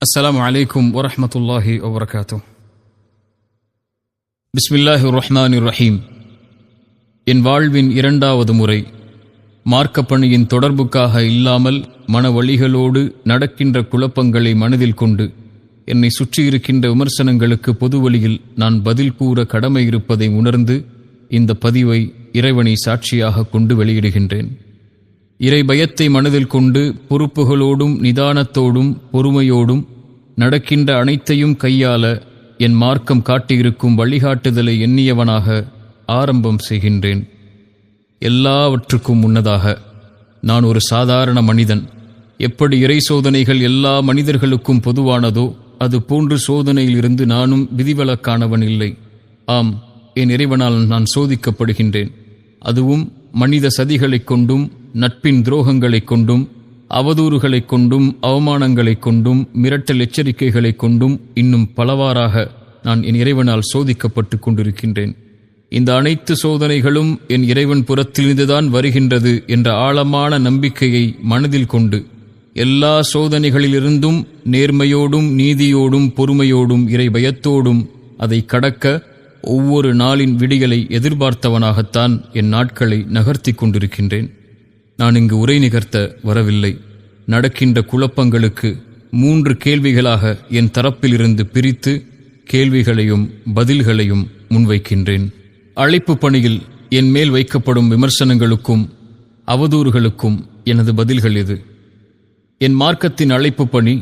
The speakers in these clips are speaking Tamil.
அஸ்ஸலாமு அலைக்கும் வரஹ்மத்துல்லாஹி வபரகாத்துஹ். பிஸ்மில்லாஹிர் ரஹ்மானிர் ரஹீம். என் வாழ்வின் 2வது முறை மார்க்கப்பணியின் தொடர்புக்காக இல்லாமல் மனவழிகளோடு நடக்கின்ற குழப்பங்களை மனதில் கொண்டு என்னை சுற்றியிருக்கின்ற விமர்சனங்களுக்கு பொது வழியில் நான் பதில் கூற கடமை இருப்பதை உணர்ந்து இந்த பதிவை இறைவனை சாட்சியாக கொண்டு வெளியிடுகின்றேன். இறை பயத்தை மனதில் கொண்டு பொறுப்புகளோடும் நிதானத்தோடும் பொறுமையோடும் நடக்கின்ற அனைத்தையும் கையாள என் மார்க்கம் காட்டியிருக்கும் வழிகாட்டுதலை எண்ணியவனாக ஆரம்பம் செய்கின்றேன். எல்லாவற்றுக்கும் முன்னதாக நான் ஒரு சாதாரண மனிதன். எப்படி இறை சோதனைகள் எல்லா மனிதர்களுக்கும் பொதுவானதோ அது போன்று சோதனையிலிருந்து நானும் விதிவிலக்கானவன் இல்லை. ஆம், என் இறைவனால் நான் சோதிக்கப்படுகின்றேன். அதுவும் மனித சதிகளைக் கொண்டும் நட்பின் துரோகங்களைக் கொண்டும் அவதூறுகளைக் கொண்டும் அவமானங்களைக் கொண்டும் மிரட்டல் எச்சரிக்கைகளைக் கொண்டும் இன்னும் பலவாறாக நான் என் இறைவனால் சோதிக்கப்பட்டு கொண்டிருக்கின்றேன். இந்த அனைத்து சோதனைகளும் என் இறைவன் புறத்திலிருந்துதான் வருகின்றது என்ற ஆழமான நம்பிக்கையை மனதில் கொண்டு எல்லா சோதனைகளிலிருந்தும் நேர்மையோடும் நீதியோடும் பொறுமையோடும் இறை பயத்தோடும் அதை கடக்க ஒவ்வொரு நாளின் விடியலை எதிர்பார்த்தவனாகத்தான் என் நாட்களை நகர்த்தி கொண்டிருக்கின்றேன். நான் இங்கு உரை நிகர்த்த வரவில்லை. நடக்கின்ற குழப்பங்களுக்கு 3 கேள்விகளாக என் தரப்பிலிருந்து பிரித்து கேள்விகளையும் பதில்களையும் முன்வைக்கின்றேன். அழைப்பு பணியில் என் மேல் வைக்கப்படும் விமர்சனங்களுக்கும் அவதூறுகளுக்கும் எனது பதில்கள் இது. என் மார்க்கத்தின் அழைப்பு பணி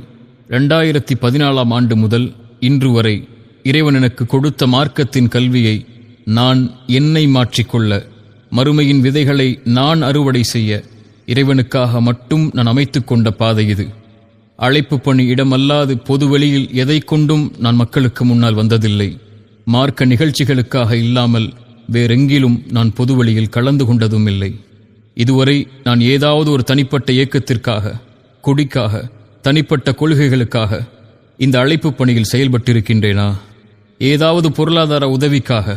2014ஆம் ஆண்டு முதல் இன்று வரை இறைவன் எனக்கு கொடுத்த மார்க்கத்தின் கல்வியை நான் என்னை மாற்றிக்கொள்ள, மறுமையின் விதைகளை நான் அறுவடை செய்ய இறைவனுக்காக மட்டும் நான் அமைத்துக் கொண்ட பாதை இது. அழைப்பு பணி இடமல்லாது பொதுவெளியில் எதை கொண்டும் நான் மக்களுக்கு முன்னால் வந்ததில்லை. மார்க்க நிகழ்ச்சிகளுக்காக இல்லாமல் வேறெங்கிலும் நான் பொதுவெளியில் கலந்து கொண்டதும் இல்லை. இதுவரை நான் ஏதாவது ஒரு தனிப்பட்ட இயக்கத்திற்காக, கொடிக்காக, தனிப்பட்ட கொள்கைகளுக்காக இந்த அழைப்பு பணியில் செயல்பட்டிருக்கின்றேனா? ஏதாவது பொருளாதார உதவிக்காக,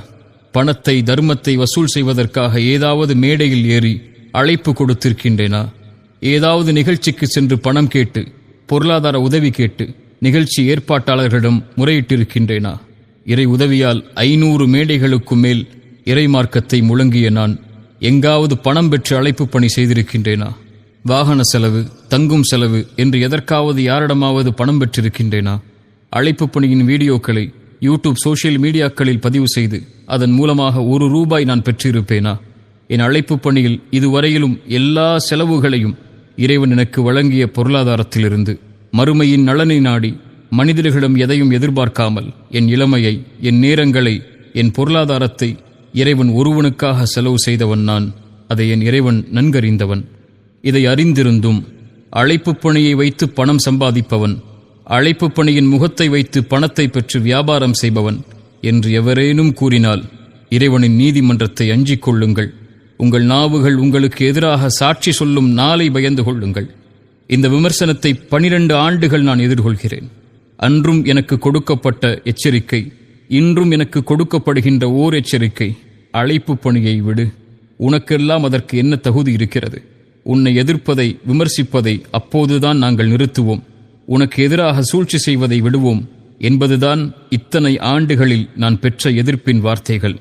பணத்தை தர்மத்தை வசூல் செய்வதற்காக ஏதாவது மேடையில் ஏறி அழைப்பு கொடுத்திருக்கின்றேனா? ஏதாவது நிகழ்ச்சிக்கு சென்று பணம் கேட்டு பொருளாதார உதவி கேட்டு நிகழ்ச்சி ஏற்பாட்டாளர்களிடம் முறையிட்டிருக்கின்றேனா? இறை உதவியால் 500 மேடைகளுக்கு மேல் இறை மார்க்கத்தை முழங்கிய நான் எங்காவது பணம் பெற்று அழைப்பு பணி செய்திருக்கின்றேனா? வாகன செலவு, தங்கும் செலவு என்று எதற்காவது யாரிடமாவது பணம் பெற்றிருக்கின்றேனா? அழைப்பு பணியின் வீடியோக்களை யூடியூப் சோசியல் மீடியாக்களில் பதிவு செய்து அதன் மூலமாக ₹1 நான் பெற்றிருப்பேனா? என் அழைப்பு பணியில் இதுவரையிலும் எல்லா செலவுகளையும் இறைவன் எனக்கு வழங்கிய பொருளாதாரத்திலிருந்து மறுமையின் நலனை நாடி மனிதர்களிடம் எதையும் எதிர்பார்க்காமல் என் இளமையை, என் நேரங்களை, என் பொருளாதாரத்தை இறைவன் ஒருவனுக்காக செலவு செய்தவன் நான். அதை என் இறைவன் நன்கறிந்தவன். இதை அறிந்திருந்தும் அழைப்பு பணியை வைத்து பணம் சம்பாதிப்பவன், அழைப்பு பணியின் முகத்தை வைத்து பணத்தை பெற்று வியாபாரம் செய்பவன் என்று எவரேனும் கூறினால் இறைவனின் நீதிமன்றத்தை அஞ்சிக் கொள்ளுங்கள். உங்கள் நாவுகள் உங்களுக்கு எதிராக சாட்சி சொல்லும் நாளை பயந்து கொள்ளுங்கள். இந்த விமர்சனத்தை 12 ஆண்டுகள் நான் எதிர்கொள்கிறேன். அன்றும் எனக்கு கொடுக்கப்பட்ட எச்சரிக்கை, இன்றும் எனக்கு கொடுக்கப்படுகின்ற ஓர் எச்சரிக்கை: அழைப்பு பணியை விடு. உனக்கெல்லாம் அதற்கு என்ன தகுதி இருக்கிறது? உன்னை எதிர்ப்பதை, விமர்சிப்பதை அப்போதுதான் நாங்கள் நிறுத்துவோம். உனக்கு எதிராக சூழ்ச்சி செய்வதை விடுவோம் என்பதுதான் இத்தனை ஆண்டுகளில் நான் பெற்ற எதிர்ப்பின் வார்த்தைகள்.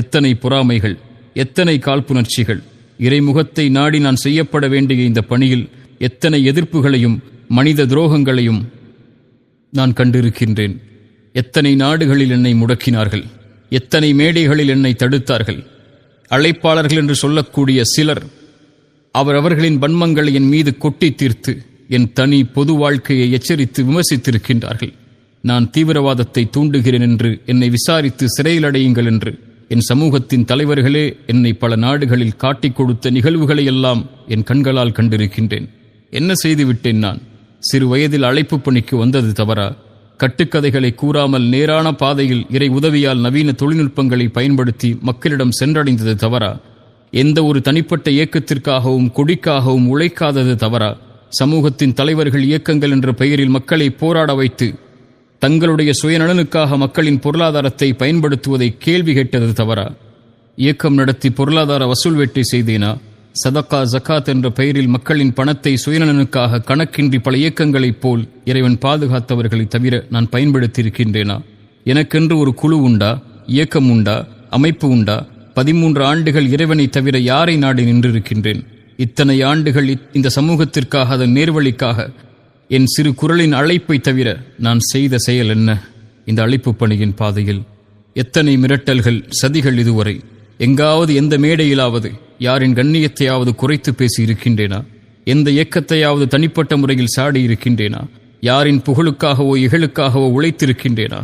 எத்தனை பொறாமைகள், எத்தனை காழ்ப்புணர்ச்சிகள்! இறைமுகத்தை நாடி நான் செய்யப்பட வேண்டிய இந்த பணியில் எத்தனை எதிர்ப்புகளையும் மனித துரோகங்களையும் நான் கண்டிருக்கின்றேன். எத்தனை நாடுகளில் என்னை முடக்கினார்கள், எத்தனை மேடைகளில் என்னை தடுத்தார்கள். அழைப்பாளர்கள் என்று சொல்லக்கூடிய சிலர் அவர்களின் வன்மங்களை என் மீது கொட்டி தீர்த்து என் தனி பொது வாழ்க்கையை எச்சரித்து விமர்சித்திருக்கின்றார்கள். நான் தீவிரவாதத்தை தூண்டுகிறேன் என்று என்னை விசாரித்து சிறையில் அடையுங்கள் என்று என் சமூகத்தின் தலைவர்களே என்னை பல நாடுகளில் காட்டிக் கொடுத்த நிகழ்வுகளையெல்லாம் என் கண்களால் கண்டிருக்கின்றேன். என்ன செய்துவிட்டேன் நான்? சிறு வயதில் அழைப்பு பணிக்கு வந்தது தவறா? கட்டுக்கதைகளை கூறாமல் நேரான பாதையில் இறை உதவியால் நவீன தொழில்நுட்பங்களை பயன்படுத்தி மக்களிடம் சென்றடைந்தது தவறா? எந்த ஒரு தனிப்பட்ட இயக்கத்திற்காகவும் கொடிக்காகவும் உழைக்காதது தவறா? சமூகத்தின் தலைவர்கள் இயக்கங்கள் என்ற பெயரில் மக்களை போராட வைத்து தங்களுடைய சுயநலனுக்காக மக்களின் பொருளாதாரத்தை பயன்படுத்துவதை கேள்வி கேட்டது தவறா? இயக்கம் நடத்தி பொருளாதார வசூல் வேட்டை செய்தேனா? சதக்கா ஜகாத் என்ற பெயரில் மக்களின் பணத்தை சுயநலனுக்காக கணக்கின்றி பல இயக்கங்களைப் போல் இறைவன் பாதுகாத்தவர்களை தவிர நான் பயன்படுத்தியிருக்கின்றேனா? எனக்கென்று ஒரு குழு உண்டா? இயக்கம் உண்டா? அமைப்பு உண்டா? 13 ஆண்டுகள் இறைவனை தவிர யாரை நாடி நின்றிருக்கின்றேன்? இத்தனை ஆண்டுகள் இந்த சமூகத்திற்காக, அதன் நேர்வழிக்காக என் சிறு குரலின் அழைப்பை தவிர நான் செய்த செயல் என்ன? இந்த அழைப்பு பணியின் பாதையில் எத்தனை மிரட்டல்கள், சதிகள்! இதுவரை எங்காவது, எந்த மேடையிலாவது யாரின் கண்ணியத்தையாவது குறைத்து பேசி இருக்கின்றேனா? எந்த இயக்கத்தையாவது தனிப்பட்ட முறையில் சாடி இருக்கின்றேனா? யாரின் புகழுக்காகவோ இகழுக்காகவோ உழைத்திருக்கின்றேனா?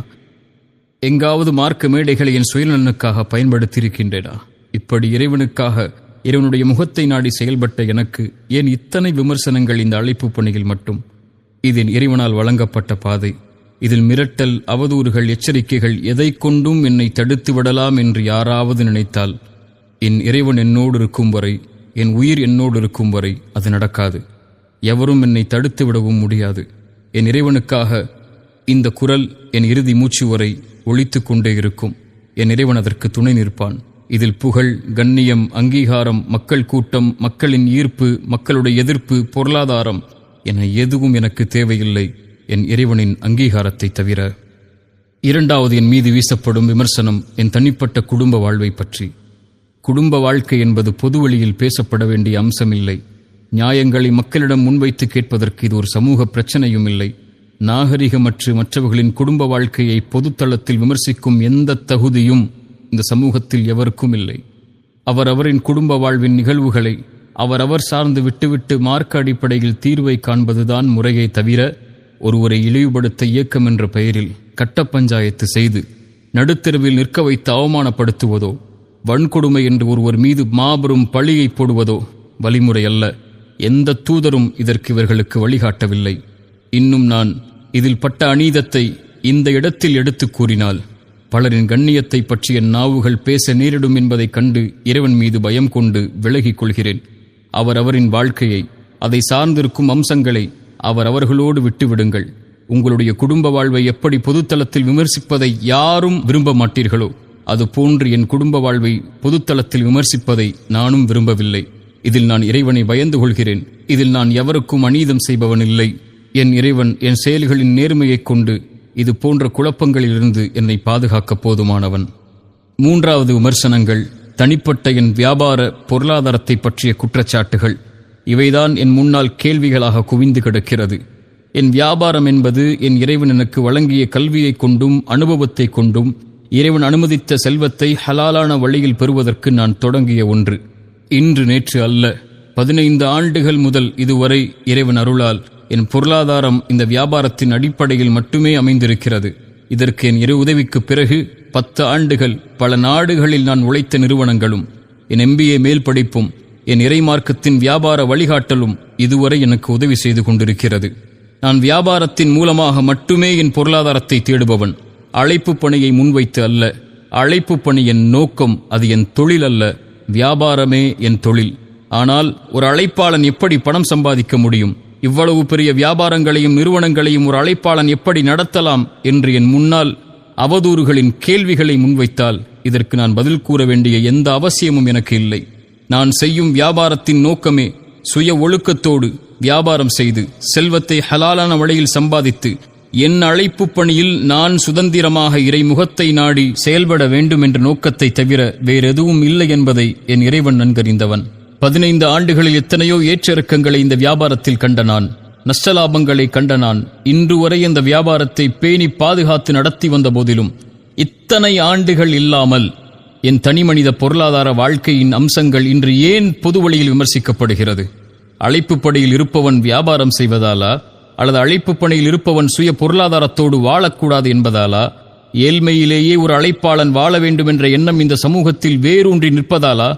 எங்காவது மார்க்க மேடைகளை என் சுயநலனுக்காக பயன்படுத்தியிருக்கின்றேனா? இப்படி இறைவனுக்காக, இறைவனுடைய முகத்தை நாடி செயல்பட்ட எனக்கு ஏன் இத்தனை விமர்சனங்கள் இந்த அழைப்பு பணியில் மட்டும்? இது இறைவனால் வழங்கப்பட்ட பாதை. இதில் மிரட்டல், அவதூறுகள், எச்சரிக்கைகள் எதை கொண்டும் என்னை தடுத்து விடலாம் என்று யாராவது நினைத்தால், என் இறைவன் என்னோடு இருக்கும் வரை, என் உயிர் என்னோடு இருக்கும் வரை அது நடக்காது. எவரும் என்னை தடுத்து விடவும் முடியாது. என் இறைவனுக்காக இந்த குரல் என் இறுதி மூச்சு வரை ஒலித்து கொண்டே இருக்கும். என் இறைவன் அதற்கு துணை நிற்பான். இதில் புகழ், கண்ணியம், அங்கீகாரம், மக்கள் கூட்டம், மக்களின் ஈர்ப்பு, மக்களுடைய எதிர்ப்பு, பொருளாதாரம் என எதுவும் எனக்கு தேவையில்லை, என் இறைவனின் அங்கீகாரத்தை தவிர. இரண்டாவது என் மீது வீசப்படும் விமர்சனம் என் தனிப்பட்ட குடும்ப வாழ்வை பற்றி. குடும்ப வாழ்க்கை என்பது பொதுவெளியில் பேசப்பட வேண்டிய அம்சமில்லை. நியாயங்களை மக்களிடம் முன்வைத்து கேட்பதற்கு இது ஒரு சமூக பிரச்சனையும் இல்லை. நாகரிகமற்று மற்றவர்களின் குடும்ப வாழ்க்கையை பொதுத்தளத்தில் விமர்சிக்கும் எந்த தகுதியும் இந்த சமூகத்தில் எவருக்கும் இல்லை. அவரவரின் குடும்ப வாழ்வின் நிகழ்வுகளை அவரவர் சார்ந்து விட்டுவிட்டு மார்க்க அடிப்படையில் தீர்வை காண்பதுதான் முறையை தவிர, ஒருவரை இழிவுபடுத்த இயக்கம் என்ற பெயரில் கட்ட பஞ்சாயத்து செய்து நடுத்தெருவில் நிற்க வைத்து அவமானப்படுத்துவதோ, வன்கொடுமை என்று ஒருவர் மீது மாபெரும் பழியை போடுவதோ வழிமுறை அல்ல. எந்த தூதரும் இதற்கு இவர்களுக்கு வழிகாட்டவில்லை. இன்னும் நான் இதில் பட்ட அநீதத்தை இந்த இடத்தில் எடுத்து கூறினால் பலரின் கண்ணியத்தை பற்றிய நாவுகள் பேச நேரிடும் என்பதைக் கண்டு இறைவன் மீது பயம் கொண்டு விலகிக் கொள்கிறேன். அவரவரின் வாழ்க்கையை, அதை சார்ந்திருக்கும் அம்சங்களை அவரவர்களோடு விட்டுவிடுங்கள். உங்களுடைய குடும்ப வாழ்வை எப்படி பொதுத்தளத்தில் விமர்சிப்பதை யாரும் விரும்ப மாட்டீர்களோ, அதுபோன்று என் குடும்ப வாழ்வை பொதுத்தளத்தில் விமர்சிப்பதை நானும் விரும்பவில்லை. இதில் நான் இறைவனை பயந்து கொள்கிறேன். இதில் நான் எவருக்கும் அநீதம் செய்பவன் இல்லை. என் இறைவன் என் செயல்களின் நேர்மையைக் கொண்டு இது போன்ற குழப்பங்களிலிருந்து என்னை பாதுகாக்க போதுமானவன். மூன்றாவது விமர்சனங்கள் தனிப்பட்ட என் வியாபார பொருளாதாரத்தை பற்றிய குற்றச்சாட்டுகள். இவைதான் என் முன்னால் கேள்விகளாக குவிந்து கிடக்கிறது. என் வியாபாரம் என்பது என் இறைவன் எனக்கு வழங்கிய கல்வியை கொண்டும் அனுபவத்தை கொண்டும் இறைவன் அனுமதித்த செல்வத்தை ஹலாலான வழியில் பெறுவதற்கு நான் தொடங்கிய ஒன்று. இன்று நேற்று அல்ல, 15 ஆண்டுகள் முதல் இதுவரை இறைவன் அருளால் என் பொருளாதாரம் இந்த வியாபாரத்தின் அடிப்படையில் மட்டுமே அமைந்திருக்கிறது. இதற்கு என் இரு உதவிக்கு பிறகு 10 ஆண்டுகள் பல நாடுகளில் நான் உழைத்த நிறுவனங்களும், என் MBA மேல் படிப்பும், என் இறைமார்க்கத்தின் வியாபார வழிகாட்டலும் இதுவரை எனக்கு உதவி செய்து கொண்டிருக்கிறது. நான் வியாபாரத்தின் மூலமாக மட்டுமே என் பொருளாதாரத்தை தேடுபவன். அழைப்பு பணியை முன்வைத்து அல்ல. அழைப்பு பணி என் நோக்கம், அது என் தொழில் அல்ல. வியாபாரமே என் தொழில். ஆனால் ஒரு அழைப்பாளன் எப்படி பணம் சம்பாதிக்க முடியும்? இவ்வளவு பெரிய வியாபாரங்களையும் நிறுவனங்களையும் ஒரு அழைப்பாளன் எப்படி நடத்தலாம் என்று என் முன்னால் அவதூறுகளின் கேள்விகளை முன்வைத்தால் இதற்கு நான் பதில் கூற வேண்டிய எந்த அவசியமும் எனக்கு இல்லை. நான் செய்யும் வியாபாரத்தின் நோக்கமே சுய ஒழுக்கத்தோடு வியாபாரம் செய்து செல்வத்தை ஹலாலான வழியில் சம்பாதித்து என் அழைப்பு பணியில் நான் சுதந்திரமாக இறைமுகத்தை நாடி செயல்பட வேண்டும் என்ற நோக்கத்தை தவிர வேறெதுவும் இல்லை என்பதை என் இறைவன் நன்கறிந்தவன். 15 ஆண்டுகளில் எத்தனையோ ஏற்றிறக்கங்களை இந்த வியாபாரத்தில் கண்ட நான், நஷ்டலாபங்களை கண்ட நான், இன்று வரை இந்த வியாபாரத்தை பேணி பாதுகாத்து நடத்தி வந்த போதிலும் இத்தனை ஆண்டுகள் இல்லாமல் என் தனிமனித பொருளாதார வாழ்க்கையின் அம்சங்கள் இன்று ஏன் பொது வழியில் விமர்சிக்கப்படுகிறது? அழைப்பு பணியில் இருப்பவன் வியாபாரம் செய்வதாலா, அல்லது அழைப்பு பணியில் இருப்பவன் சுய பொருளாதாரத்தோடு வாழக்கூடாது என்பதாலா, ஏழ்மையிலேயே ஒரு அழைப்பாளன் வாழ வேண்டும் என்ற எண்ணம் இந்த சமூகத்தில் வேரூன்றி நிற்பதாலா?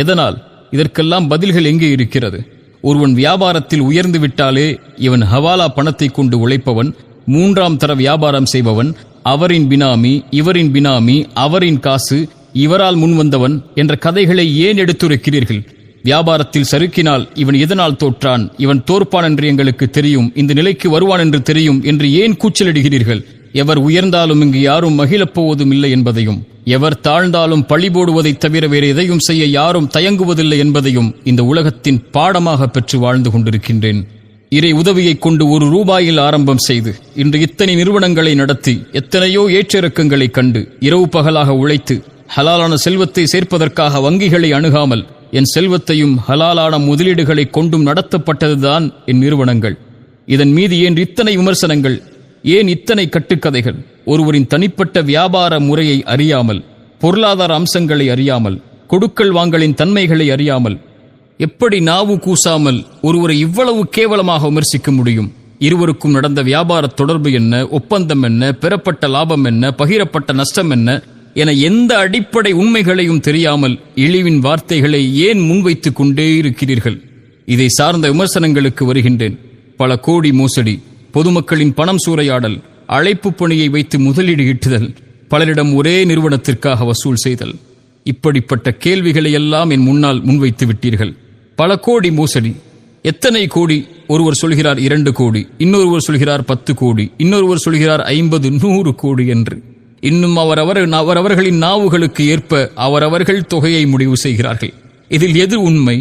எதனால்? இதற்கெல்லாம் பதில்கள் எங்கே இருக்கிறது? ஒருவன் வியாபாரத்தில் உயர்ந்து விட்டாலே இவன் ஹவாலா பணத்தை கொண்டு உழைப்பவன், 3ஆம் தர வியாபாரம் செய்பவன், அவரின் பினாமி, இவரின் பினாமி, அவரின் காசு, இவரால் முன்வந்தவன் என்ற கதைகளை ஏன் எடுத்துரைக்கிறீர்கள்? வியாபாரத்தில் சறுக்கினால் இவன் எதனால் தோற்றான், இவன் தோற்பான் என்று எங்களுக்கு தெரியும், இந்த நிலைக்கு வருவான் என்று தெரியும் என்று ஏன் கூச்சலிடுகிறீர்கள்? எவர் உயர்ந்தாலும் இங்கு யாரும் மகிழப் போவதும் இல்லை என்பதையும், எவர் தாழ்ந்தாலும் பழி போடுவதைத் தவிர வேறு எதையும் செய்ய யாரும் தயங்குவதில்லை என்பதையும் இந்த உலகத்தின் பாடமாக பெற்று வாழ்ந்து கொண்டிருக்கின்றேன். இறை உதவியைக் கொண்டு ₹1 ஆரம்பம் செய்து இன்று இத்தனை நிறுவனங்களை நடத்தி எத்தனையோ ஏற்றிறக்கங்களைக் கண்டு இரவு பகலாக உழைத்து ஹலாலான செல்வத்தை சேர்ப்பதற்காக வங்கிகளை அணுகாமல் என் செல்வத்தையும் ஹலாலான முதலீடுகளை கொண்டும் நடத்தப்பட்டதுதான் என் நிறுவனங்கள். இதன் மீது ஏன் இத்தனை விமர்சனங்கள், ஏன் இத்தனை கட்டுக்கதைகள்? ஒருவரின் தனிப்பட்ட வியாபார முறையை அறியாமல், பொருளாதார அம்சங்களை அறியாமல், கொடுக்கல் வாங்கலின் தன்மைகளை அறியாமல் எப்படி நாவு கூசாமல் ஒருவரை இவ்வளவு கேவலமாக விமர்சிக்க முடியும்? இருவருக்கும் நடந்த வியாபார தொடர்பு என்ன, ஒப்பந்தம் என்ன, பெறப்பட்ட லாபம் என்ன, பகிரப்பட்ட நஷ்டம் என்ன என எந்த அடிப்படை உண்மைகளையும் தெரியாமல் இழிவின் வார்த்தைகளை ஏன் முன்வைத்துக் கொண்டே இருக்கிறீர்கள்? இதை சார்ந்த விமர்சனங்களுக்கு வருகின்றேன். பல கோடி மோசடி, பொதுமக்களின் பணம் சூறையாடல், அழைப்பு பணியை வைத்து முதலீடு ஈட்டுதல், பலரிடம் ஒரே நிறுவனத்திற்காக வசூல் செய்தல், இப்படிப்பட்ட கேள்விகளை எல்லாம் என் முன்னால் முன்வைத்து விட்டீர்கள். பல கோடி மோசடி, எத்தனை கோடி? ஒருவர் சொல்கிறார் 2 கோடி, இன்னொருவர் சொல்கிறார் 10 கோடி, இன்னொருவர் சொல்கிறார் 50, 100 கோடி என்று. இன்னும் அவரவர்களின் நாவுகளுக்கு ஏற்ப அவரவர்கள் தொகையை முடிவு செய்கிறார்கள். இதில் எது உண்மை?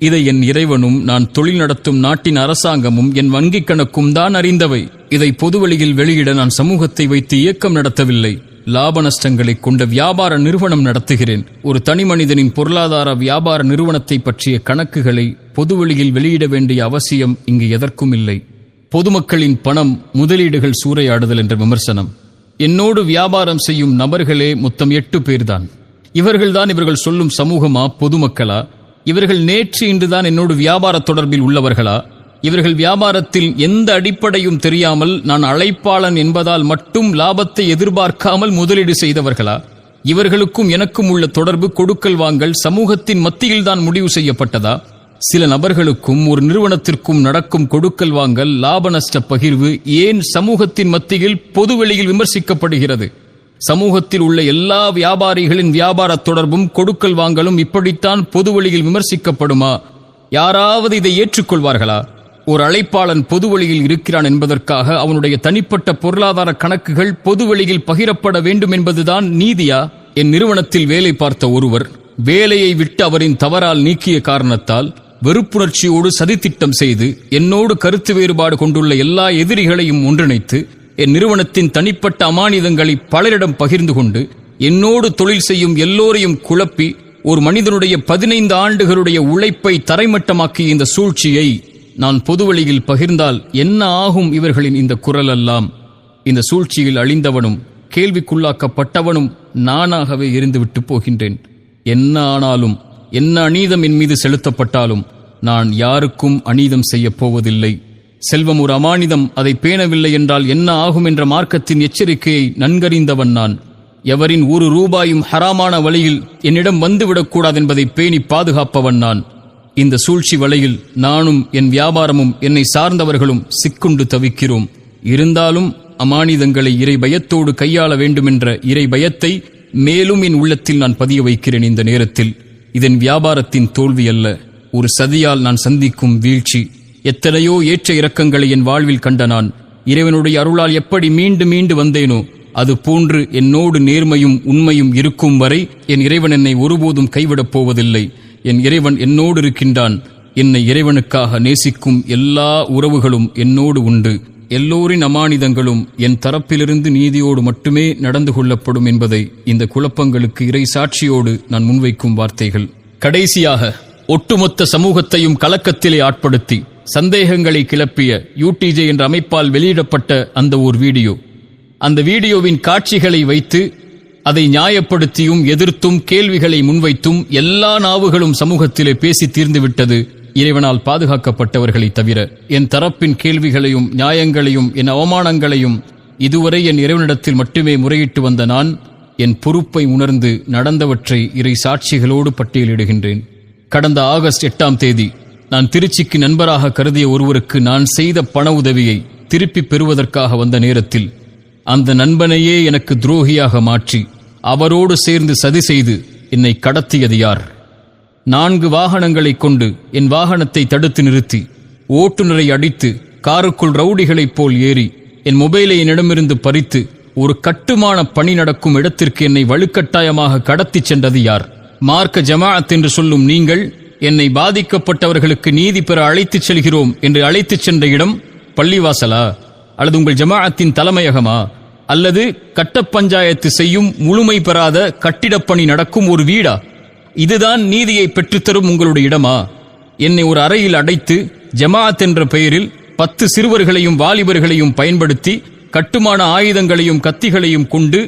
இதை என் இறைவனும் நான் தொழில் நடத்தும் நாட்டின் அரசாங்கமும் என் வங்கிக் கணக்கும் தான் அறிந்தவை. இதை பொதுவெளியில் வெளியிட நான் சமூகத்தை வைத்து இயக்கம் நடத்தவில்லை. லாப நஷ்டங்களை கொண்ட வியாபார நிறுவனம் நடத்துகிறேன். ஒரு தனி மனிதனின் பொருளாதார வியாபார நிறுவனத்தை பற்றிய கணக்குகளை பொதுவெளியில் வெளியிட வேண்டிய அவசியம் இங்கு எதற்கும் இல்லை. பொதுமக்களின் பணம் முதலீடுகள் சூறையாடுதல் என்ற விமர்சனம். என்னோடு வியாபாரம் செய்யும் நபர்களே மொத்தம் 8 பேர்தான். இவர்கள் சொல்லும் சமூகமா, பொதுமக்களா? இவர்கள் நேற்று இன்றுதான் என்னோடு வியாபார தொடர்பில் உள்ளவர்களா? இவர்கள் வியாபாரத்தில் எந்த அடிப்படையும் தெரியாமல் நான் அழைப்பாளன் என்பதால் மட்டும் லாபத்தை எதிர்பார்க்காமல் முதலீடு செய்தவர்களா? இவர்களுக்கும் எனக்கும் உள்ள தொடர்பு, கொடுக்கல் வாங்கல் சமூகத்தின் மத்தியில்தான் முடிவு செய்யப்பட்டதா? சில நபர்களுக்கும் ஒரு நிறுவனத்திற்கும் நடக்கும் கொடுக்கல் வாங்கல், லாப நஷ்ட பகிர்வு ஏன் சமூகத்தின் மத்தியில் பொதுவெளியில் விமர்சிக்கப்படுகிறது? சமூகத்தில் உள்ள எல்லா வியாபாரிகளின் வியாபார தொடர்பும் கொடுக்கல் வாங்கலும் இப்படித்தான் பொதுவெளியில் விமர்சிக்கப்படுமா? யாராவது இதை ஏற்றுக்கொள்வார்களா? ஒரு அழைப்பாளன் பொதுவெளியில் இருக்கிறான் என்பதற்காக அவனுடைய தனிப்பட்ட பொருளாதார கணக்குகள் பொதுவெளியில் பகிரப்பட வேண்டும் என்பதுதான் நீதியா? என் நிறுவனத்தில் வேலை பார்த்த ஒருவர் வேலையை விட்டு அவரின் தவறால் நீக்கிய காரணத்தால் வெறுப்புணர்ச்சியோடு சதித்திட்டம் செய்து என்னோடு கருத்து வேறுபாடு கொண்டுள்ள எல்லா எதிரிகளையும் ஒன்றிணைத்து என் நிறுவனத்தின் தனிப்பட்ட அமானிதங்களை பலரிடம் பகிர்ந்து கொண்டு என்னோடு தொழில் செய்யும் எல்லோரையும் குழப்பி ஒரு மனிதனுடைய 15 ஆண்டுகளுடைய உழைப்பை தரைமட்டமாக்கிய இந்த சூழ்ச்சியை நான் பொதுவெளியில் பகிர்ந்தால் என்ன ஆகும்? இவர்களின் இந்த குரலெல்லாம். இந்த சூழ்ச்சியில் அழிந்தவனும் கேள்விக்குள்ளாக்கப்பட்டவனும் நானாகவே இருந்துவிட்டு போகின்றேன். என்ன ஆனாலும், என்ன அநீதம் என் மீது செலுத்தப்பட்டாலும் நான் யாருக்கும் அநீதம் செய்யப் போவதில்லை. செல்வம் ஒரு அமானிதம், அதை பேணவில்லை என்றால் என்ன ஆகும் என்ற மார்க்கத்தின் எச்சரிக்கையை நன்கறிந்தவன் நான். எவரின் ₹1 ஹராமான வழியில் என்னிடம் வந்துவிடக்கூடாது என்பதை பேணி பாதுகாப்பவன் நான். இந்த சூழ்ச்சி வலையில் நானும் என் வியாபாரமும் என்னை சார்ந்தவர்களும் சிக்குண்டு தவிக்கிறோம். இருந்தாலும் அமானிதங்களை இறை பயத்தோடு கையாள வேண்டுமென்ற இறை பயத்தை மேலும் என் உள்ளத்தில் நான் பதிய வைக்கிறேன். இந்த நேரத்தில் இதன் வியாபாரத்தின் தோல்வி அல்ல, ஒரு சதியால் நான் சந்திக்கும் வீழ்ச்சி. எத்தனையோ ஏற்ற இறக்கங்களை என் வாழ்வில் கண்ட நான் இறைவனுடைய அருளால் எப்படி மீண்டு வந்தேனோ அது போன்று என்னோடு நேர்மையும் உண்மையும் இருக்கும் வரை என் இறைவன் என்னை ஒருபோதும் கைவிடப் போவதில்லை. என் இறைவன் என்னோடு இருக்கின்றான். என்னை இறைவனுக்காக நேசிக்கும் எல்லா உறவுகளும் என்னோடு உண்டு. எல்லோரின் அமானிதங்களும் என் தரப்பிலிருந்து நீதியோடு மட்டுமே நடந்து கொள்ளப்படும் என்பதை இந்த குழப்பங்களுக்கு இறை சாட்சியோடு நான் முன்வைக்கும் வார்த்தைகள். கடைசியாக, ஒட்டுமொத்த சமூகத்தையும் கலக்கத்திலே ஆட்படுத்தி சந்தேகங்களை கிளப்பிய UTJ என்ற அமைப்பால் வெளியிடப்பட்ட அந்த ஒரு வீடியோ, அந்த வீடியோவின் காட்சிகளை வைத்து அதை நியாயப்படுத்தியும் எதிர்த்தும் கேள்விகளை முன்வைத்தும் எல்லா நாவுகளும் சமூகத்திலே பேசி தீர்ந்துவிட்டது. இறைவனால் பாதுகாக்கப்பட்டவர்களை தவிர என் தரப்பின் கேள்விகளையும் நியாயங்களையும் என் அவமானங்களையும் இதுவரை என் இறைவனிடத்தில் மட்டுமே முறையிட்டு வந்த நான் என் பொறுப்பை உணர்ந்து நடந்தவற்றை இறை சாட்சிகளோடு பட்டியலிடுகின்றேன். கடந்த ஆகஸ்ட் 8ஆம் தேதி நான் திருச்சிக்கு நண்பராக கருதிய ஒருவருக்கு நான் செய்த பண உதவியை திருப்பி பெறுவதற்காக வந்த நேரத்தில் அந்த நண்பனையே எனக்கு துரோகியாக மாற்றி அவரோடு சேர்ந்து சதி செய்து என்னை கடத்தியது யார்? 4 வாகனங்களைக் கொண்டு என் வாகனத்தை தடுத்து நிறுத்தி ஓட்டுநரை அடித்து காருக்குள் ரவுடிகளைப் போல் ஏறி என் மொபைலை என்னிடமிருந்து பறித்து ஒரு கட்டுமான பணி நடக்கும் இடத்திற்கு என்னை வலுக்கட்டாயமாக கடத்திச் சென்றது யார்? மார்க்க ஜமாஅத் என்று சொல்லும் நீங்கள் என்னை பாதிக்கப்பட்டவர்களுக்கு நீதி பெற அழைத்துச் செல்கிறோம் என்று அழைத்துச் சென்ற இடம் பள்ளிவாசலா, அல்லது உங்கள் ஜமாஅத்தின் தலைமையகமா, அல்லது கட்ட பஞ்சாயத்து செய்யும் முழுமை பெறாத கட்டிடப்பணி நடக்கும் ஒரு வீடா? இதுதான் நீதியை பெற்றுத்தரும் உங்களுடைய இடமா? என்னை ஒரு அறையில் அடைத்து ஜமாஅத் என்ற பெயரில் 10 சிறுவர்களையும் வாலிபர்களையும் பயன்படுத்தி கட்டுமான ஆயுதங்களையும் கத்திகளையும் கொண்டு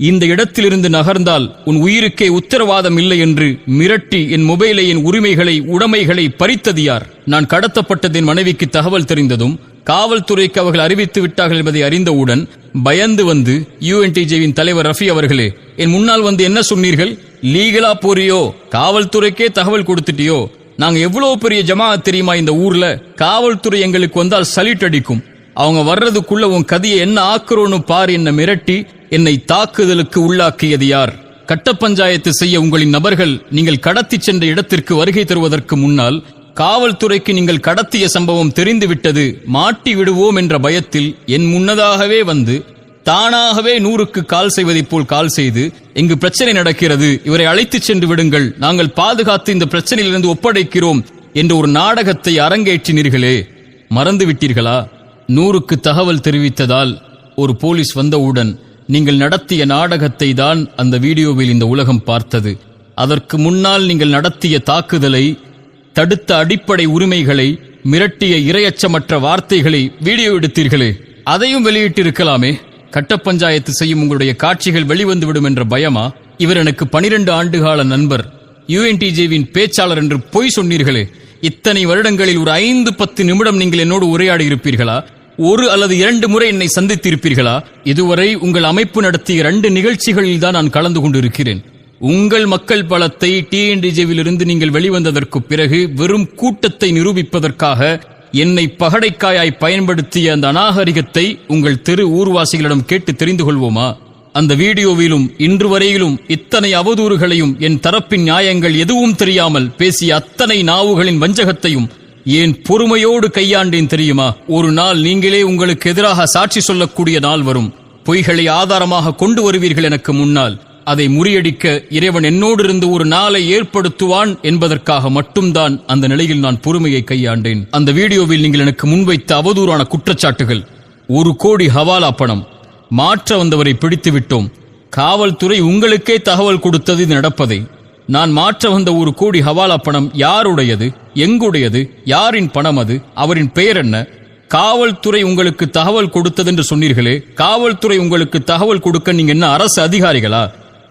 இந்த இடத்திலிருந்து நகர்ந்தால் உன் உயிருக்கே உத்தரவாதம் இல்லை என்று மிரட்டி என் மொபைலை, என் உரிமைகளை, உடைமைகளை பறித்தது யார்? நான் கடத்தப்பட்டது என் மனைவிக்கு தகவல் தெரிந்ததும் காவல்துறைக்கு அவர்கள் அறிவித்து விட்டார்கள் என்பதை அறிந்தவுடன் பயந்து வந்து UNTJவின் தலைவர் ரஃபி அவர்களே, என் முன்னால் வந்து என்ன சொன்னீர்கள்? லீகலா போறியோ, காவல்துறைக்கே தகவல் கொடுத்துட்டியோ? நாங்க எவ்வளவு பெரிய ஜமாஅத் தெரியுமா இந்த ஊர்ல? காவல்துறை எங்களுக்கு வந்தால் சல்யூட் அடிக்கும். அவங்க வர்றதுக்குள்ள உன் கதியை என்ன ஆக்குறோன்னு பார் என்ன மிரட்டி என்னை தாக்குதலுக்கு உள்ளாக்கியது யார்? கட்ட பஞ்சாயத்து செய்ய உங்களின் நபர்கள் நீங்கள் கடத்தி சென்ற இடத்திற்கு வருகை தருவதற்கு முன்னால் காவல்துறைக்கு நீங்கள் கடத்திய சம்பவம் தெரிந்துவிட்டது, மாட்டி விடுவோம் என்ற பயத்தில் என் முன்னதாகவே வந்து தானாகவே 100க்கு கால் செய்வதைப் போல் கால் செய்து, இங்கு பிரச்சனை நடக்கிறது, இவரை அழைத்துச் சென்று விடுங்கள், நாங்கள் பாதுகாத்து இந்த பிரச்சனையிலிருந்து ஒப்படைக்கிறோம் என்ற ஒரு நாடகத்தை அரங்கேற்றினீர்களே, மறந்து விட்டீர்களா? 100க்கு தகவல் தெரிவித்ததால் ஒரு போலீஸ் வந்தவுடன் நீங்கள் நடத்திய நாடகத்தை தான் அந்த வீடியோவில் இந்த உலகம் பார்த்தது. அதற்கு முன்னால் நீங்கள் நடத்திய தாக்குதலை, தடுத்த அடிப்படை உரிமைகளை, மிரட்டிய இரையச்சமற்ற வார்த்தைகளை வீடியோ எடுத்தீர்களே, அதையும் வெளியிட்டிருக்கலாமே. கட்ட பஞ்சாயத்து செய்யும் உங்களுடைய காட்சிகள் வெளிவந்துவிடும் என்ற பயமா? இவர் எனக்கு 12 ஆண்டுகால நண்பர், UNTJவின் பேச்சாளர் என்று பொய் சொன்னீர்களே. இத்தனை வருடங்களில் ஒரு 5-10 நிமிடம் நீங்கள் என்னோடு உரையாடி இருப்பீர்களா? 1 அல்லது 2 முறை என்னை சந்தித்திருப்பீர்களா? இதுவரை உங்கள் அமைப்பு நடத்திய 2 நிகழ்ச்சிகளில் தான் நான் கலந்து கொண்டிருக்கிறேன். உங்கள் மக்கள் பலத்தை TNTJவிலிருந்து நீங்கள் வெளிவந்ததற்கு பிறகு வெறும் கூட்டத்தை நிரூபிப்பதற்காக என்னை பகடைக்காயாய் பயன்படுத்திய அந்த அநாகரிகத்தை உங்கள் தெரு ஊர்வாசிகளிடம் கேட்டு தெரிந்து கொள்வோமா? அந்த வீடியோவிலும் இன்று வரையிலும் இத்தனை அவதூறுகளையும் என் தரப்பின் நியாயங்கள் எதுவும் தெரியாமல் பேசிய அத்தனை நாவுகளின் வஞ்சகத்தையும் ஏன் பொறுமையோடு கையாண்டேன் தெரியுமா? ஒரு நாள் நீங்களே உங்களுக்கு எதிராக சாட்சி சொல்லக்கூடிய நாள் வரும். பொய்களை ஆதாரமாக கொண்டு வருவீர்கள் எனக்கு முன்னால். அதை முறியடிக்க இறைவன் என்னோடு இருந்து ஒரு நாளை ஏற்படுத்துவான் என்பதற்காக மட்டும்தான் அந்த நிலையில் நான் பொறுமையை கையாண்டேன். அந்த வீடியோவில் நீங்கள் எனக்கு முன்வைத்த அவதூறான குற்றச்சாட்டுகள், 1 கோடி ஹவாலா பணம், மாற்ற வந்தவரை பிடித்து விட்டோம், காவல்துறை உங்களுக்கே தகவல் கொடுத்தது இது நடப்பதை, நான் மாற்ற வந்த 1 கோடி ஹவாலா பணம் யாருடையது, எங்குடையது, யாரின் பணம் அது, அவரின் பெயர் என்ன, காவல்துறை உங்களுக்கு தகவல் கொடுத்தது என்று சொன்னீர்களே, காவல்துறை உங்களுக்கு தகவல் கொடுக்க நீங்க என்ன அரசு அதிகாரிகளா?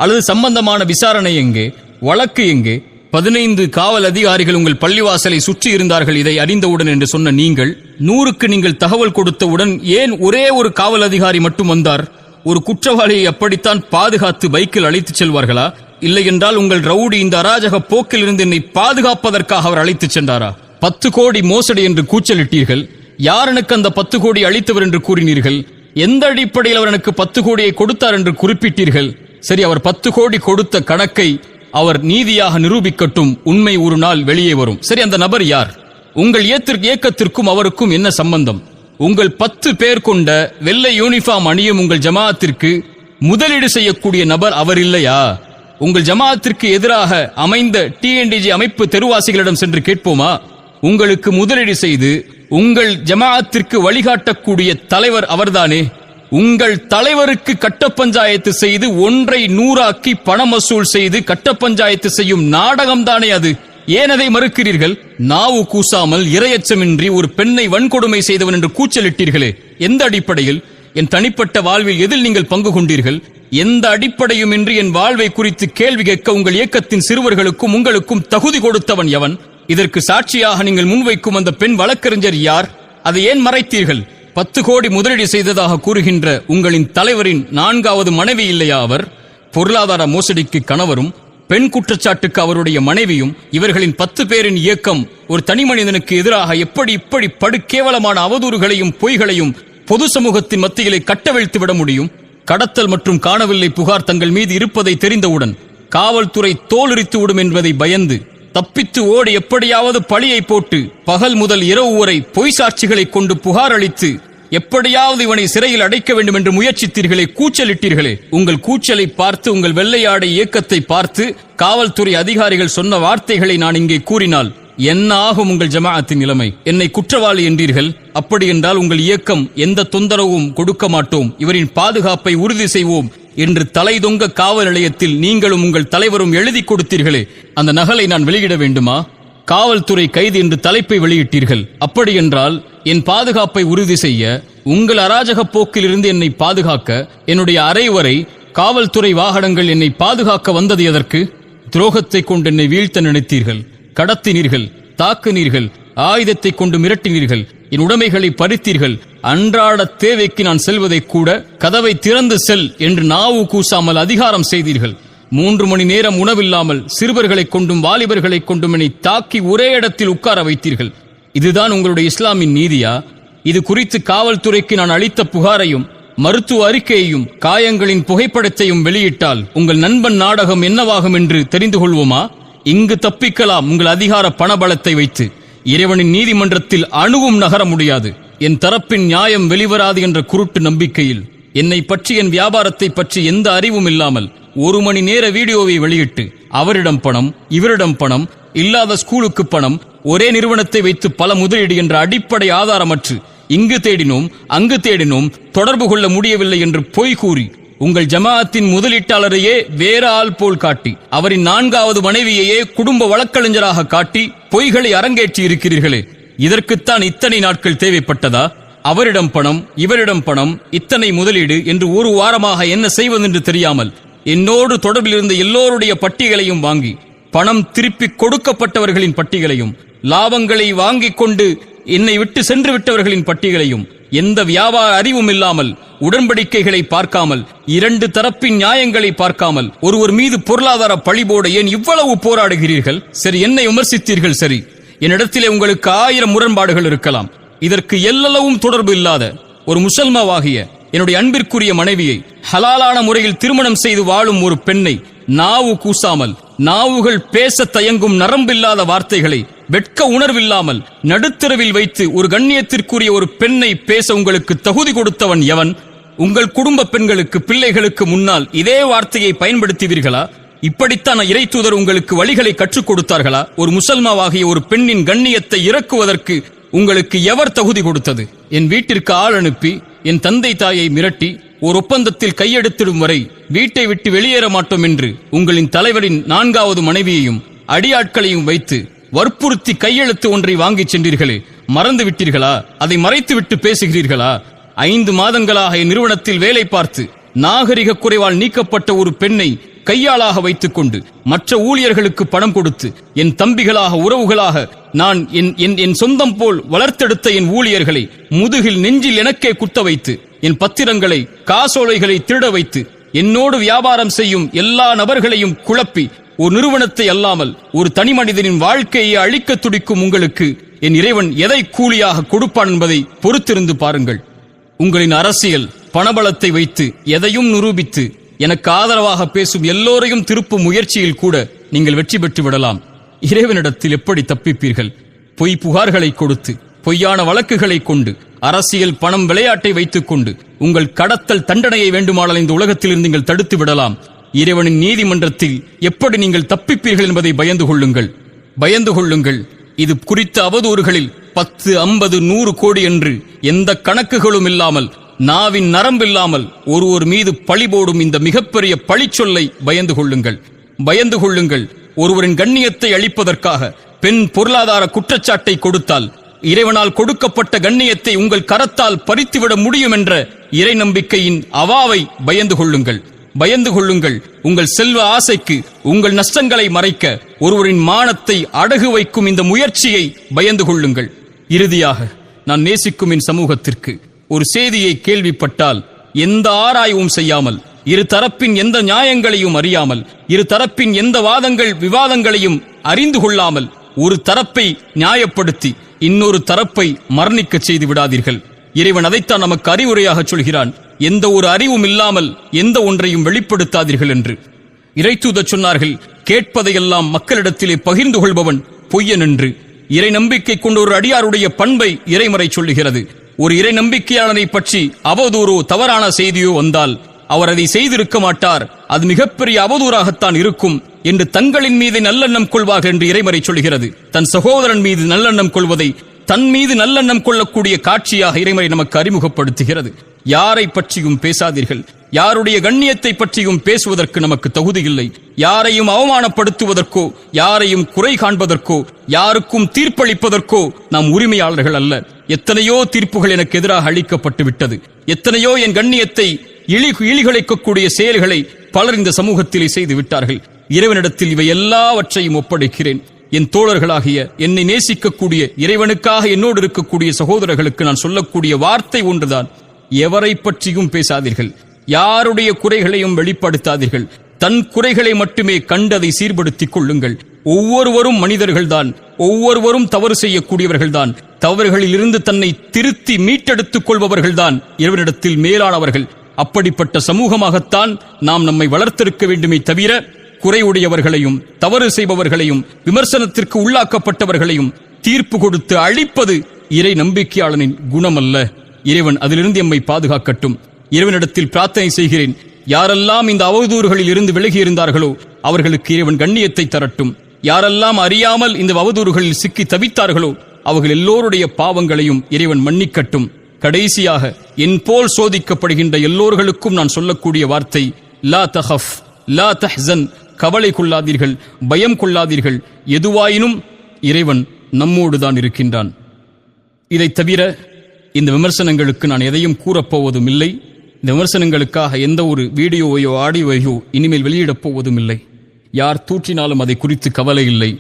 அல்லது சம்பந்தமான விசாரணை எங்கே, வழக்கு எங்கே? 15 காவல் அதிகாரிகள் உங்கள் பள்ளிவாசலை சுற்றி இருந்தார்கள் இதை அறிந்தவுடன் என்று சொன்ன நீங்கள், 100க்கு நீங்கள் தகவல் கொடுத்தவுடன் ஏன் ஒரே ஒரு காவல் அதிகாரி மட்டும் வந்தார்? ஒரு குற்றவாளியை அப்படித்தான் பாதுகாத்து பைக்கில் அழைத்துச் செல்வார்களா? இல்லை என்றால் உங்கள் ரவுடி இந்த அராஜக போக்கில் இருந்து என்னை பாதுகாப்பதற்காக அவர் அழைத்துச் சென்றாரா? 10 கோடி மோசடி என்று கூச்சலிட்டீர்கள். யார் எனக்கு அந்த 10 கோடி அளித்தவர் என்று கூறினீர்கள்? எந்த அடிப்படையில் அவர் எனக்கு 10 கோடியை கொடுத்தார் என்று குறிப்பிட்டீர்கள்? சரி, அவர் 10 கோடி கொடுத்த கணக்கை அவர் நீதியாக நிரூபிக்கட்டும், உண்மை ஒரு நாள் வெளியே வரும். சரி, அந்த நபர் யார்? உங்கள் இயக்கத்திற்கும் அவருக்கும் என்ன சம்பந்தம்? உங்கள் 10 பேர் கொண்ட வெள்ளை யூனிஃபார்ம் அணியும் உங்கள் ஜமாஅத்திற்கு முதலீடு செய்யக்கூடிய நபர் அவர் இல்லையா? உங்கள் ஜமாஅத்திற்கு எதிராக அமைந்த TNTJ அமைப்பு தெருவாசிகளிடம் சென்று கேட்போமா? உங்களுக்கு முதலீடு செய்து உங்கள் ஜமாஅத்திற்கு வழிகாட்டக்கூடிய தலைவர் அவர்தானே. உங்கள் தலைவருக்கு கட்ட பஞ்சாயத்து செய்து 1ஐ 100ஆக்கி பணம் வசூல் செய்து கட்ட பஞ்சாயத்து செய்யும் நாடகம் தானே அது. ஏன் அதை மறுக்கிறீர்கள்? நாவு கூசாமல் இரையச்சமின்றி ஒரு பெண்ணை வன்கொடுமை செய்தவன் என்று கூச்சலிட்டீர்களே, எந்த அடிப்படையில்? என் தனிப்பட்ட வாழ்வில் எதில் நீங்கள் பங்கு கொண்டீர்கள்? எந்த அடிப்படையும் இன்றி என் வாழ்வை குறித்து கேள்வி கேட்க உங்கள் இயக்கத்தின் சிறுவர்களுக்கும் உங்களுக்கும் தகுதி கொடுத்தவன் எவன்? இதற்கு சாட்சியாக நீங்கள் முன்வைக்கும் அந்த பெண் வழக்கறிஞர் யார்? அதை ஏன் மறைத்தீர்கள்? 10 கோடி முதலீடு செய்ததாக கூறுகின்ற உங்களின் தலைவரின் 4வது மனைவி இல்லையா அவர்? பொருளாதார மோசடிக்கு கணவரும் பெண் குற்றச்சாட்டுக்கு அவருடைய மனைவியும் இவர்களின் 10 பேரின் இயக்கம் ஒரு தனி மனிதனுக்கு எதிராக இப்படி படுகேவலமான அவதூறுகளையும் பொய்களையும் பொது சமூகத்தின் மத்தியிலே கட்டவிழ்த்து விட முடியும்? கடத்தல் மற்றும் காணவில்லை புகார் தங்கள் மீது இருப்பதை தெரிந்தவுடன் காவல்துறை தோலுரித்து விடும் என்பதை பயந்து தப்பித்து ஓடி எப்படியாவது பழியை போட்டு பகல் முதல் இரவு வரை பொய் சாட்சிகளை கொண்டு புகார் அளித்து எப்படியாவது இவனை சிறையில் அடைக்க வேண்டும் என்று முயற்சித்தீர்களே, கூச்சலிட்டீர்களே. உங்கள் கூச்சலை பார்த்து, உங்கள் வெள்ளையாடை இயக்கத்தை பார்த்து காவல்துறை அதிகாரிகள் சொன்ன வார்த்தைகளை நான் இங்கே கூறினால் என்ன ஆகும் உங்கள் ஜமாஅத்தின் நிலைமை? என்னை குற்றவாளி என்றீர்கள். அப்படி என்றால் உங்கள் இயக்கம் எந்த தொந்தரவும் கொடுக்க மாட்டோம், இவரின் பாதுகாப்பை உறுதி செய்வோம் என்று தலைதொங்க காவல் நிலையத்தில் நீங்களும் உங்கள் தலைவரும் எழுதி கொடுத்தீர்களே, அந்த நகலை நான் வெளியிட வேண்டுமா? காவல்துறை கைது என்று தலைப்பை வெளியிட்டீர்கள். அப்படி என்றால் என் பாதுகாப்பை உறுதி செய்ய, உங்கள் அராஜக போக்கிலிருந்து என்னை பாதுகாக்க என்னுடைய அறை வரை காவல்துறை வாகனங்கள் என்னை பாதுகாக்க வந்தது எதற்கு? துரோகத்தை கொண்டு என்னை வீழ்த்த நினைத்தீர்கள், கடத்தினீர்கள், தாக்குனீர்கள், ஆயுதத்தை கொண்டு மிரட்டினீர்கள், என் உடைமைகளை பறித்தீர்கள். அன்றாட தேவைக்கு நான் செல்வதை கூட கதவை திறந்து செல் என்று நாவு கூசாமல் அதிகாரம் செய்தீர்கள். 3 மணி நேரம் உணவில்லாமல் சிறுவர்களை கொண்டும் வாலிபர்களை கொண்டும் என்னை தாக்கி ஒரே இடத்தில் உட்கார வைத்தீர்கள். இதுதான் உங்களுடைய இஸ்லாமின் நீதியா? இது குறித்து காவல்துறைக்கு நான் அளித்த புகாரையும் மருத்துவ அறிக்கையையும் காயங்களின் புகைப்படத்தையும் வெளியிட்டால் உங்கள் நண்பன் நாடகம் என்னவாகும் என்று தெரிந்து கொள்வோமா? இங்கு தப்பிக்கலாம் உங்கள் அதிகார பணபலத்தை வைத்து. இறைவனின் நீதிமன்றத்தில் அணுவும் நகர முடியாது. என் தரப்பின் நியாயம் வெளிவராது என்ற குருட்டு நம்பிக்கையில் என்னை பற்றி, என் வியாபாரத்தை பற்றி எந்த அறிவும் இல்லாமல் 1 மணி நேர வீடியோவை வெளியிட்டு அவரிடம் பணம், இவரிடம் பணம், இல்லாத ஸ்கூலுக்கு பணம், ஒரே நிறுவனத்தை வைத்து பல முதலீடு என்ற அடிப்படை ஆதாரமற்று இங்கு தேடினோம் அங்கு தேடினோம், தொடர்பு கொள்ள முடியவில்லை என்று பொய் கூறி உங்கள் ஜமாஅத்தின் முதலீட்டாளரையே வேற ஆள் போல் காட்டி, அவரின் 4வது மனைவியையே குடும்ப வழக்கறிஞராக காட்டி பொய்களை அரங்கேற்றி இருக்கிறீர்களே, இதற்குத்தான் இத்தனை நாட்கள் தேவைப்பட்டதா? அவரிடம் பணம், இவரிடம் பணம், இத்தனை முதலீடு என்று 1 வாரமாக என்ன செய்வதென்று தெரியாமல் என்னோடு தொடர்பில் இருந்த எல்லோருடைய பட்டியலையும் வாங்கி, பணம் திருப்பி கொடுக்கப்பட்டவர்களின் பட்டியலையும், லாபங்களை வாங்கிக் கொண்டு என்னை விட்டு சென்று விட்டவர்களின் பட்டியலையும், எந்த வியாபார அறிவும் இல்லாமல், உடன்படிக்கைகளை பார்க்காமல், 2 தரப்பின் நியாயங்களை பார்க்காமல் ஒருவர் மீது பொருளாதார பழிபோட ஏன் இவ்வளவு போராடுகிறீர்கள்? சரி, என்னை விமர்சித்தீர்கள். சரி, என்னிடத்திலே உங்களுக்கு 1000 முரண்பாடுகள் இருக்கலாம். இதற்கு எல்லளவும் தொடர்பு இல்லாத ஒரு முசல்மாவாகிய என்னுடைய அன்பிற்குரிய மனைவியை ஹலாலான முறையில் திருமணம் செய்து வாழும் ஒரு பெண்ணை நாவு கூசாமல், நாவுகள் பேச தயங்கும் நரம்பில்லாத வார்த்தைகளை வெட்க உணர்வில்லாமல் நடுத்தரவில் வைத்து ஒரு கண்ணியத்திற்குரிய ஒரு பெண்ணை பேச உங்களுக்கு தகுதி கொடுத்தவன் எவன்? உங்கள் குடும்ப பெண்களுக்கு, பிள்ளைகளுக்கு முன்னால் இதே வார்த்தையை பயன்படுத்துவீர்களா? இப்படித்தான் இறை தூதர் உங்களுக்கு வழிகளை கற்றுக் கொடுத்தார்களா? ஒரு முசல்மாவாகிய ஒரு பெண்ணின் கண்ணியத்தை இறக்குவதற்கு உங்களுக்கு எவர் தகுதி கொடுத்தது? என் வீட்டிற்கு ஆள் அனுப்பி என் தந்தை தாயை மிரட்டி ஒரு ஒப்பந்தத்தில் கையெடுத்திடும் வரை வீட்டை விட்டு வெளியேற மாட்டோம் என்று உங்களின் தலைவரின் 4வது மனைவியையும் அடியாட்களையும் வைத்து வற்புறுத்தி கையெழுத்து ஒன்றை வாங்கிச் சென்றீர்களே, மறந்து விட்டீர்களா? அதை மறைத்துவிட்டு பேசுகிறீர்களா? 5 மாதங்களாக என் நிறுவனத்தில் வேலை பார்த்து நாகரிக குறைவால் நீக்கப்பட்ட ஒரு பெண்ணை கையாளாக வைத்துக் கொண்டு மற்ற ஊழியர்களுக்கு பணம் கொடுத்து என் தம்பிகளாக, உறவுகளாக நான் என் சொந்தம் போல் வளர்த்தெடுத்த என் ஊழியர்களை முதுகில், நெஞ்சில் எனக்கே குத்த வைத்து, என் பத்திரங்களை, காசோலைகளை திருட வைத்து, என்னோடு வியாபாரம் செய்யும் எல்லா நபர்களையும் குழப்பி, ஒரு நிறுவனத்தை அல்லாமல் ஒரு தனி மனிதனின் வாழ்க்கையை அழிக்க துடிக்கும் உங்களுக்கு என் இறைவன் எதை கூலியாக கொடுப்பான் என்பதை பொறுத்திருந்து பாருங்கள். உங்களின் அரசியல் பணபலத்தை வைத்து எதையும் நிரூபித்து எனக்கு ஆதரவாக பேசும் எல்லோரையும் திருப்பும் முயற்சியில் கூட நீங்கள் வெற்றி பெற்று விடலாம். இறைவனிடத்தில் எப்படி தப்பிப்பீர்கள்? பொய் புகார்களை கொடுத்து, பொய்யான வழக்குகளை கொண்டு, அரசியல் பணம் விளையாட்டை வைத்துக் கொண்டு உங்கள் கடத்தல் தண்டனையை வேண்டுமானால் இந்த உலகத்திலிருந்து நீங்கள் தடுத்து விடலாம். இறைவனின் நீதிமன்றத்தில் எப்படி நீங்கள் தப்பிப்பீர்கள் என்பதை பயந்து கொள்ளுங்கள். இது குறித்த அவதூறுகளில் 10, 50, 100 கோடி என்று எந்த கணக்குகளும் இல்லாமல், நாவின் நரம்பில்லாமல் ஒருவர் மீது பழி போடும் இந்த மிகப்பெரிய பழிச்சொல்லை பயந்து கொள்ளுங்கள். ஒருவரின் கண்ணியத்தை அளிப்பதற்காக பெண் பொருளாதார குற்றச்சாட்டை கொடுத்தால் இறைவனால் கொடுக்கப்பட்ட கண்ணியத்தை உங்கள் கரத்தால் பறித்துவிட முடியும் என்ற இறை நம்பிக்கையின் அவாவை பயந்து கொள்ளுங்கள். உங்கள் செல்வ ஆசைக்கு உங்கள் நஷ்டங்களை மறைக்க ஒருவரின் மானத்தை அடகு வைக்கும் இந்த முயற்சியை பயந்து கொள்ளுங்கள். இறுதியாக, நான் நேசிக்கும் என் சமூகத்திற்கு ஒரு செய்தியை கேள்விப்பட்டால் எந்த ஆராய்வும் செய்யாமல், 2 தரப்பின் எந்த நியாயங்களையும் அறியாமல், 2 தரப்பின் எந்த வாதங்கள் விவாதங்களையும் அறிந்து கொள்ளாமல் ஒரு தரப்பை நியாயப்படுத்தி இன்னொரு தரப்பை மரணிக்க செய்து விடாதீர்கள். இறைவன் அதைத்தான் நமக்கு அறிவுரையாக சொல்கிறான். எந்த ஒரு அறிவும் இல்லாமல் எந்த ஒன்றையும் வெளிப்படுத்தாதீர்கள் என்று. இறைத்தூதர் சொன்னார்கள், கேட்பதையெல்லாம் மக்களிடத்திலே பகிர்ந்து கொள்பவன் பொய்யன் என்று. இறை நம்பிக்கை கொண்ட ஒரு அடியாருடைய பண்பை இறைமறை சொல்லுகிறது. ஒரு இறை நம்பிக்கையாளனை பற்றி அவதூறோ தவறான செய்தியோ வந்தால் அவர் அதை செய்திருக்க மாட்டார், அது மிகப்பெரிய அவதூறாகத்தான் இருக்கும் என்று தங்களின் மீது நல்லெண்ணம் கொள்வார்கள் என்று இறைமறை சொல்கிறது. தன் சகோதரன் மீது நல்லெண்ணம் கொள்வதை தன் மீது நல்லெண்ணம் கொள்ளக்கூடிய காட்சியாக இறைமறை நமக்கு அறிமுகப்படுத்துகிறது. யாரை பற்றியும் பேசாதீர்கள், யாருடைய கண்ணியத்தை பற்றியும் பேசுவதற்கு நமக்கு தகுதி இல்லை. யாரையும் அவமானப்படுத்துவதற்கோ, யாரையும் குறை காண்பதற்கோ, யாருக்கும் தீர்ப்பளிப்பதற்கோ நாம் உரிமையாளர்கள் அல்ல. எத்தனையோ தீர்ப்புகள் எனக்கு எதிராக அளிக்கப்பட்டு விட்டது. எத்தனையோ என் கண்ணியத்தை இழிகளைக்கக்கூடிய செயல்களை பலர் இந்த சமூகத்திலே செய்து விட்டார்கள். இறைவனிடத்தில் இவை எல்லாவற்றையும் ஒப்படைக்கிறேன். என் தோழர்களாகிய, என்னை நேசிக்கக்கூடிய, இறைவனுக்காக என்னோடு இருக்கக்கூடிய சகோதரர்களுக்கு நான் சொல்லக்கூடிய வார்த்தை ஒன்றுதான்: எவரை பற்றியும் பேசாதீர்கள், யாருடைய குறைகளையும் வெளிப்படுத்தாதீர்கள். தன் குறைகளை மட்டுமே கண்டதை சீர்படுத்திக் கொள்ளுங்கள். ஒவ்வொருவரும் மனிதர்கள்தான், ஒவ்வொருவரும் தவறு செய்யக்கூடியவர்கள்தான். தவறுகளில் இருந்து தன்னை திருத்தி மீட்டெடுத்துக் கொள்பவர்கள்தான் இறைவனிடத்தில் மேலானவர்கள். அப்படிப்பட்ட சமூகமாகத்தான் நாம் நம்மை வளர்த்திருக்க வேண்டுமே தவிர, குறையுடையவர்களையும், தவறு செய்பவர்களையும், விமர்சனத்திற்கு உள்ளாக்கப்பட்டவர்களையும் தீர்ப்பு கொடுத்து அழிப்பது இறை நம்பிக்கையாளனின் குணமல்ல. இறைவன் அதிலிருந்து எம்மை பாதுகாக்கட்டும். இறைவனிடத்தில் பிரார்த்தனை செய்கிறேன், யாரெல்லாம் இந்த அவதூறுகளில் இருந்து விலகி இருந்தார்களோ அவர்களுக்கு இறைவன் கண்ணியத்தை தரட்டும். யாரெல்லாம் அறியாமல் இந்த அவதூறுகளில் சிக்கி தவித்தார்களோ அவர்கள் எல்லோருடைய பாவங்களையும் இறைவன் மன்னிக்கட்டும். கடைசியாக, என் போல் சோதிக்கப்படுகின்ற எல்லோர்களுக்கும் நான் சொல்லக்கூடிய வார்த்தை: லா தஹஃப் லா தஹ்சன், கவலை கொள்ளாதீர்கள், பயம் கொள்ளாதீர்கள். எதுவாயினும் இறைவன் நம்மோடுதான் இருக்கின்றான். இதை தவிர இந்த விமர்சனங்களுக்கு நான் எதையும் கூறப்போவதும் இல்லை. இந்த விமர்சனங்களுக்காக எந்த ஒரு வீடியோவையோ ஆடியோவையோ இனிமேல் வெளியிடப் போவதும் இல்லை. யார் தூற்றினாலும் அதை குறித்து கவலை இல்லை,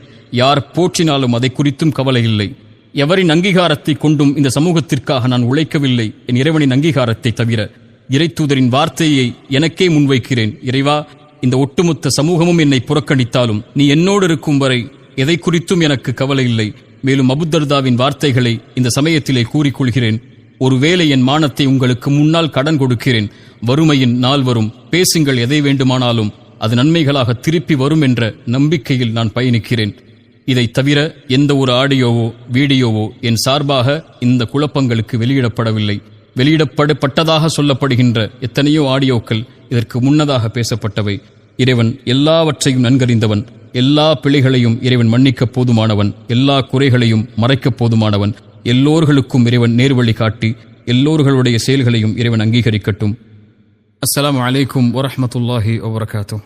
யார் போற்றினாலும் அதை குறித்தும் கவலை இல்லை. எவரின் அங்கீகாரத்தை கொண்டும் இந்த சமூகத்திற்காக நான் உழைக்கவில்லை, என் இறைவனின் அங்கீகாரத்தை தவிர. இறைத்தூதரின் வார்த்தையை எனக்கே முன்வைக்கிறேன்: இறைவா, இந்த ஒட்டுமொத்த சமூகமும் என்னை புறக்கணித்தாலும் நீ என்னோடு இருக்கும் வரை எதை குறித்தும் எனக்கு கவலை இல்லை. மேலும் அபூதர்தாவின் வார்த்தைகளை இந்த சமயத்திலே கூறிக்கொள்கிறேன்: ஒருவேளை என் மானத்தை உங்களுக்கு முன்னால் கடன் கொடுக்கிறேன். வறுமையின் நாள் வரும், பேசுங்கள், எதை வேண்டுமானாலும் அது நன்மைகளாக திருப்பி வரும் என்ற நம்பிக்கையில் நான் பயணிக்கிறேன். இதை தவிர எந்த ஒரு ஆடியோவோ வீடியோவோ என் சார்பாக இந்த குழப்பங்களுக்கு வெளியிடப்படவில்லை. வெளியிடப்பட்டதாக சொல்லப்படுகின்ற எத்தனையோ ஆடியோக்கள் இதற்கு முன்னதாக பேசப்பட்டவை. இறைவன் எல்லாவற்றையும் நன்கறிந்தவன். எல்லா பிழைகளையும் இறைவன் மன்னிக்கப் போதுமானவன். எல்லா குறைகளையும் மறைக்கப் போதுமானவன். எல்லோர்களுக்கும் இறைவன் நேர்வழி காட்டி எல்லோர்களுடைய செயல்களையும் இறைவன் அங்கீகரிக்கட்டும். அஸ்ஸலாமு அலைக்கும் வரஹ்மத்துல்லாஹி வபரகாத்துஹு.